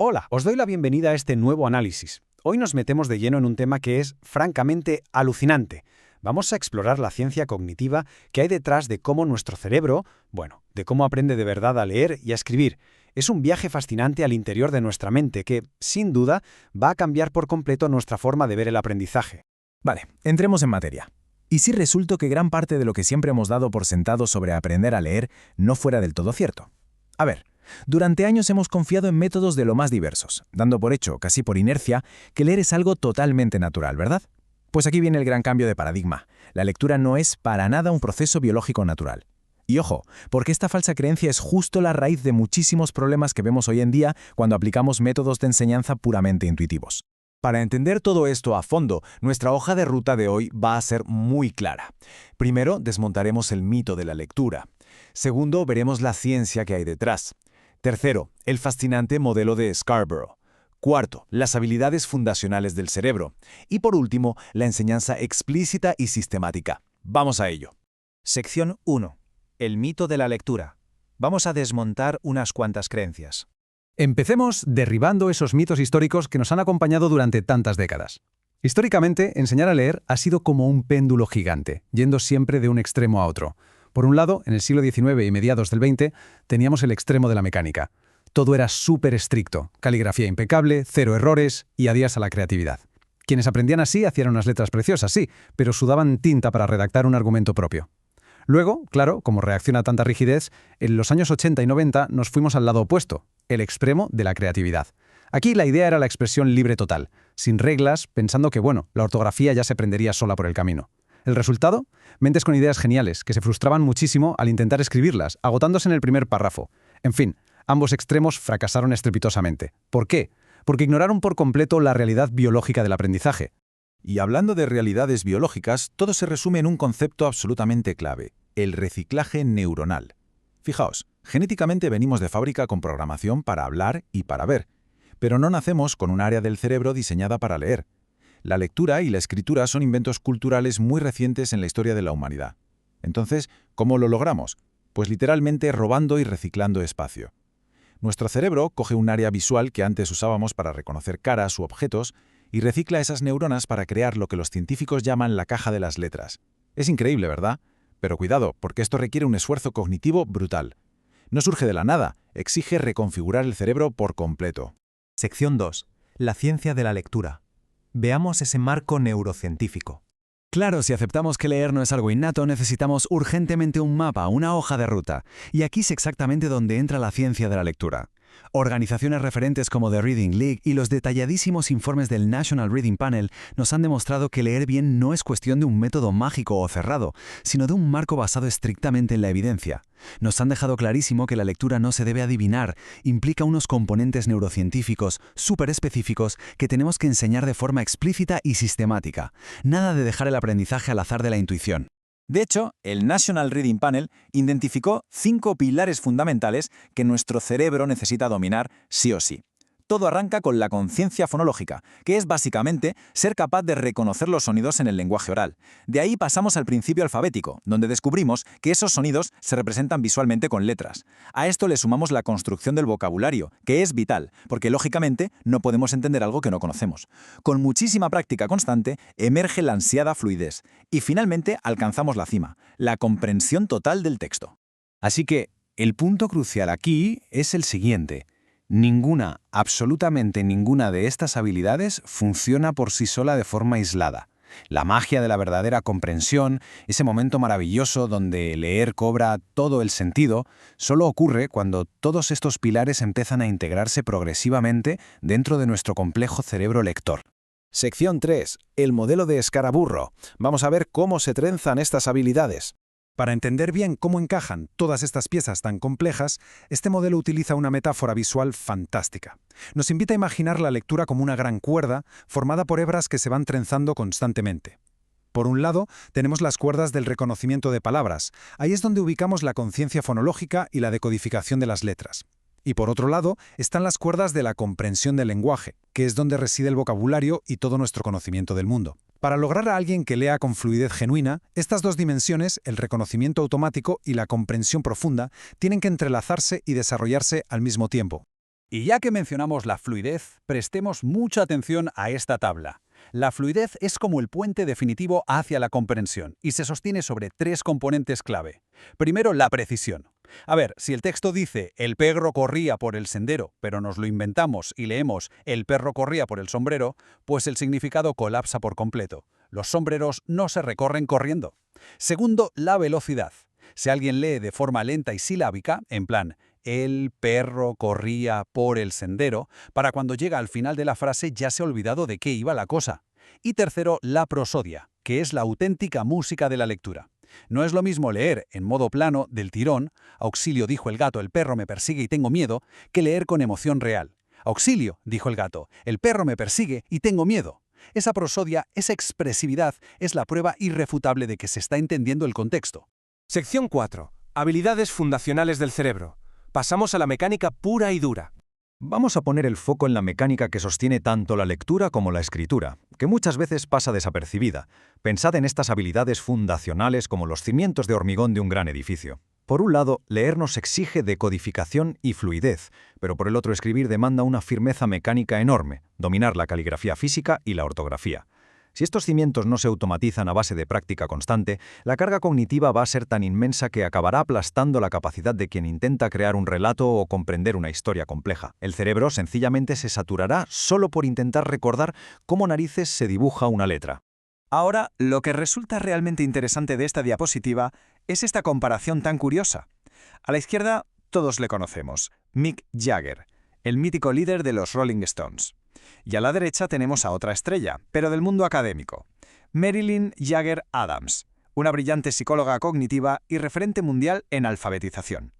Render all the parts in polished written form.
Hola, os doy la bienvenida a este nuevo análisis. Hoy nos metemos de lleno en un tema que es, francamente, alucinante. Vamos a explorar la ciencia cognitiva que hay detrás de cómo nuestro cerebro, de cómo aprende de verdad a leer y a escribir. Es un viaje fascinante al interior de nuestra mente que, sin duda, va a cambiar por completo nuestra forma de ver el aprendizaje. Vale, entremos en materia. ¿Y si resultó que gran parte de lo que siempre hemos dado por sentado sobre aprender a leer no fuera del todo cierto? A ver, durante años hemos confiado en métodos de lo más diversos, dando por hecho, casi por inercia, que leer es algo totalmente natural, ¿verdad? Pues aquí viene el gran cambio de paradigma. La lectura no es para nada un proceso biológico natural. Y ojo, porque esta falsa creencia es justo la raíz de muchísimos problemas que vemos hoy en día cuando aplicamos métodos de enseñanza puramente intuitivos. Para entender todo esto a fondo, nuestra hoja de ruta de hoy va a ser muy clara. Primero, desmontaremos el mito de la lectura. Segundo, veremos la ciencia que hay detrás. Tercero, el fascinante modelo de Scarborough. Cuarto, las habilidades fundacionales del cerebro. Y por último, la enseñanza explícita y sistemática. Vamos a ello. Sección 1. El mito de la lectura. Vamos a desmontar unas cuantas creencias. Empecemos derribando esos mitos históricos que nos han acompañado durante tantas décadas. Históricamente, enseñar a leer ha sido como un péndulo gigante, yendo siempre de un extremo a otro. Por un lado, en el siglo XIX y mediados del XX, teníamos el extremo de la mecánica. Todo era súper estricto, caligrafía impecable, cero errores y adiós a la creatividad. Quienes aprendían así hacían unas letras preciosas, sí, pero sudaban tinta para redactar un argumento propio. Luego, claro, como reacción a tanta rigidez, en los años 80 y 90 nos fuimos al lado opuesto, el extremo de la creatividad. Aquí la idea era la expresión libre total, sin reglas, pensando que, la ortografía ya se aprendería sola por el camino. ¿El resultado? Mentes con ideas geniales, que se frustraban muchísimo al intentar escribirlas, agotándose en el primer párrafo. En fin, ambos extremos fracasaron estrepitosamente. ¿Por qué? Porque ignoraron por completo la realidad biológica del aprendizaje. Y hablando de realidades biológicas, todo se resume en un concepto absolutamente clave: el reciclaje neuronal. Fijaos, genéticamente venimos de fábrica con programación para hablar y para ver, pero no nacemos con un área del cerebro diseñada para leer. La lectura y la escritura son inventos culturales muy recientes en la historia de la humanidad. Entonces, ¿cómo lo logramos? Pues literalmente robando y reciclando espacio. Nuestro cerebro coge un área visual que antes usábamos para reconocer caras u objetos y recicla esas neuronas para crear lo que los científicos llaman la caja de las letras. Es increíble, ¿verdad? Pero cuidado, porque esto requiere un esfuerzo cognitivo brutal. No surge de la nada, exige reconfigurar el cerebro por completo. Sección 2. La ciencia de la lectura. Veamos ese marco neurocientífico. Claro, si aceptamos que leer no es algo innato, necesitamos urgentemente un mapa, una hoja de ruta. Y aquí es exactamente donde entra la ciencia de la lectura. Organizaciones referentes como The Reading League y los detalladísimos informes del National Reading Panel nos han demostrado que leer bien no es cuestión de un método mágico o cerrado, sino de un marco basado estrictamente en la evidencia. Nos han dejado clarísimo que la lectura no se debe adivinar, implica unos componentes neurocientíficos súper específicos que tenemos que enseñar de forma explícita y sistemática. Nada de dejar el aprendizaje al azar de la intuición. De hecho, el National Reading Panel identificó 5 pilares fundamentales que nuestro cerebro necesita dominar sí o sí. Todo arranca con la conciencia fonológica, que es básicamente ser capaz de reconocer los sonidos en el lenguaje oral. De ahí pasamos al principio alfabético, donde descubrimos que esos sonidos se representan visualmente con letras. A esto le sumamos la construcción del vocabulario, que es vital, porque lógicamente no podemos entender algo que no conocemos. Con muchísima práctica constante, emerge la ansiada fluidez. Y finalmente alcanzamos la cima, la comprensión total del texto. Así que, el punto crucial aquí es el siguiente. Absolutamente ninguna de estas habilidades funciona por sí sola de forma aislada. La magia de la verdadera comprensión, ese momento maravilloso donde leer cobra todo el sentido, solo ocurre cuando todos estos pilares empiezan a integrarse progresivamente dentro de nuestro complejo cerebro lector. Sección 3. El modelo de Scarborough. Vamos a ver cómo se trenzan estas habilidades. Para entender bien cómo encajan todas estas piezas tan complejas, este modelo utiliza una metáfora visual fantástica. Nos invita a imaginar la lectura como una gran cuerda formada por hebras que se van trenzando constantemente. Por un lado, tenemos las cuerdas del reconocimiento de palabras. Ahí es donde ubicamos la conciencia fonológica y la decodificación de las letras. Y por otro lado, están las cuerdas de la comprensión del lenguaje, que es donde reside el vocabulario y todo nuestro conocimiento del mundo. Para lograr a alguien que lea con fluidez genuina, estas dos dimensiones, el reconocimiento automático y la comprensión profunda, tienen que entrelazarse y desarrollarse al mismo tiempo. Y ya que mencionamos la fluidez, prestemos mucha atención a esta tabla. La fluidez es como el puente definitivo hacia la comprensión y se sostiene sobre 3 componentes clave. Primero, la precisión. A ver, si el texto dice «el perro corría por el sendero», pero nos lo inventamos y leemos «el perro corría por el sombrero», pues el significado colapsa por completo. Los sombreros no se recorren corriendo. Segundo, la velocidad. Si alguien lee de forma lenta y silábica, en plan «el perro corría por el sendero», para cuando llega al final de la frase ya se ha olvidado de qué iba la cosa. Y tercero, la prosodia, que es la auténtica música de la lectura. No es lo mismo leer en modo plano, del tirón, «Auxilio», dijo el gato, «el perro me persigue y tengo miedo», que leer con emoción real. «Auxilio», dijo el gato, «el perro me persigue y tengo miedo». Esa prosodia, esa expresividad, es la prueba irrefutable de que se está entendiendo el contexto. Sección 4. Habilidades fundacionales del cerebro. Pasamos a la mecánica pura y dura. Vamos a poner el foco en la mecánica que sostiene tanto la lectura como la escritura, que muchas veces pasa desapercibida. Pensad en estas habilidades fundacionales como los cimientos de hormigón de un gran edificio. Por un lado, leer nos exige decodificación y fluidez, pero por el otro escribir demanda una firmeza mecánica enorme, dominar la caligrafía física y la ortografía. Si estos cimientos no se automatizan a base de práctica constante, la carga cognitiva va a ser tan inmensa que acabará aplastando la capacidad de quien intenta crear un relato o comprender una historia compleja. El cerebro sencillamente se saturará solo por intentar recordar cómo narices se dibuja una letra. Ahora, lo que resulta realmente interesante de esta diapositiva es esta comparación tan curiosa. A la izquierda, todos le conocemos, Mick Jagger, el mítico líder de los Rolling Stones. Y a la derecha tenemos a otra estrella, pero del mundo académico, Marilyn Jagger Adams, una brillante psicóloga cognitiva y referente mundial en alfabetización.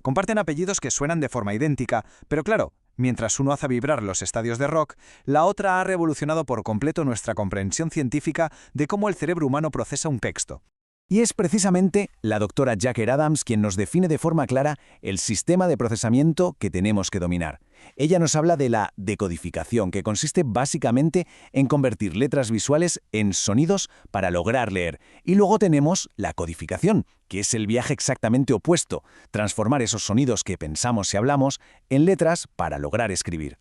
Comparten apellidos que suenan de forma idéntica, pero claro, mientras uno hace vibrar los estadios de rock, la otra ha revolucionado por completo nuestra comprensión científica de cómo el cerebro humano procesa un texto. Y es precisamente la doctora Jagger Adams quien nos define de forma clara el sistema de procesamiento que tenemos que dominar. Ella nos habla de la decodificación, que consiste básicamente en convertir letras visuales en sonidos para lograr leer. Y luego tenemos la codificación, que es el viaje exactamente opuesto, transformar esos sonidos que pensamos y hablamos en letras para lograr escribir.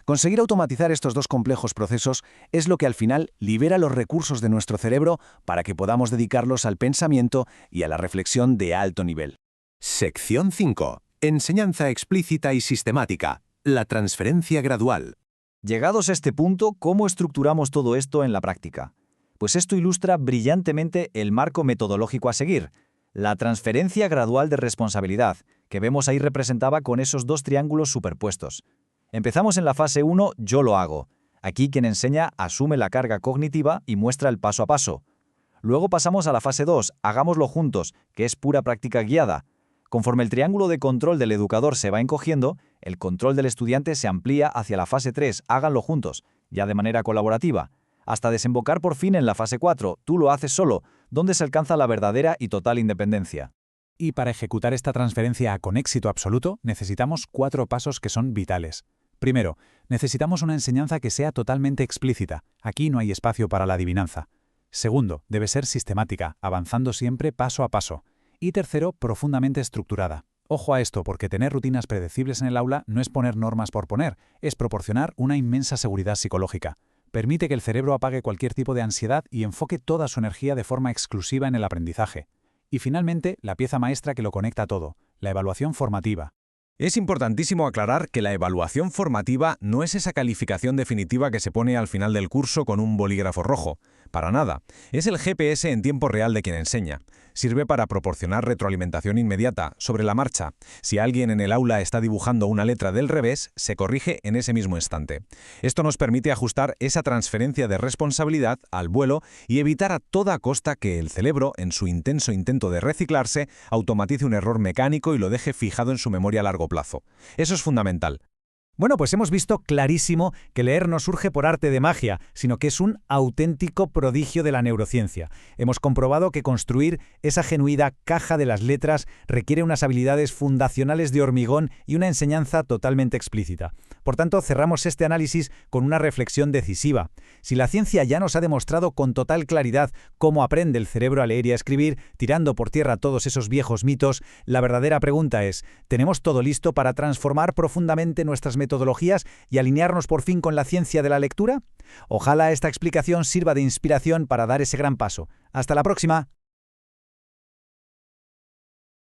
Conseguir automatizar estos dos complejos procesos es lo que al final libera los recursos de nuestro cerebro para que podamos dedicarlos al pensamiento y a la reflexión de alto nivel. Sección 5. Enseñanza explícita y sistemática. La transferencia gradual. Llegados a este punto, ¿cómo estructuramos todo esto en la práctica? Pues esto ilustra brillantemente el marco metodológico a seguir, la transferencia gradual de responsabilidad, que vemos ahí representada con esos dos triángulos superpuestos. Empezamos en la fase 1, yo lo hago. Aquí quien enseña asume la carga cognitiva y muestra el paso a paso. Luego pasamos a la fase 2, hagámoslo juntos, que es pura práctica guiada. Conforme el triángulo de control del educador se va encogiendo, el control del estudiante se amplía hacia la fase 3, háganlo juntos, ya de manera colaborativa, hasta desembocar por fin en la fase 4, tú lo haces solo, donde se alcanza la verdadera y total independencia. Y para ejecutar esta transferencia con éxito absoluto, necesitamos 4 pasos que son vitales. Primero, necesitamos una enseñanza que sea totalmente explícita. Aquí no hay espacio para la adivinanza. Segundo, debe ser sistemática, avanzando siempre paso a paso. Y tercero, profundamente estructurada. Ojo a esto, porque tener rutinas predecibles en el aula no es poner normas por poner, es proporcionar una inmensa seguridad psicológica. Permite que el cerebro apague cualquier tipo de ansiedad y enfoque toda su energía de forma exclusiva en el aprendizaje. Y finalmente, la pieza maestra que lo conecta todo, la evaluación formativa. Es importantísimo aclarar que la evaluación formativa no es esa calificación definitiva que se pone al final del curso con un bolígrafo rojo. Para nada. Es el GPS en tiempo real de quien enseña. Sirve para proporcionar retroalimentación inmediata, sobre la marcha. Si alguien en el aula está dibujando una letra del revés, se corrige en ese mismo instante. Esto nos permite ajustar esa transferencia de responsabilidad al vuelo y evitar a toda costa que el cerebro, en su intenso intento de reciclarse, automatice un error mecánico y lo deje fijado en su memoria a largo plazo. Eso es fundamental. Bueno, pues hemos visto clarísimo que leer no surge por arte de magia, sino que es un auténtico prodigio de la neurociencia. Hemos comprobado que construir esa genuina caja de las letras requiere unas habilidades fundacionales de hormigón y una enseñanza totalmente explícita. Por tanto, cerramos este análisis con una reflexión decisiva. Si la ciencia ya nos ha demostrado con total claridad cómo aprende el cerebro a leer y a escribir, tirando por tierra todos esos viejos mitos, la verdadera pregunta es, ¿tenemos todo listo para transformar profundamente nuestras metodologías metodologías y alinearnos por fin con la ciencia de la lectura? Ojalá esta explicación sirva de inspiración para dar ese gran paso. ¡Hasta la próxima!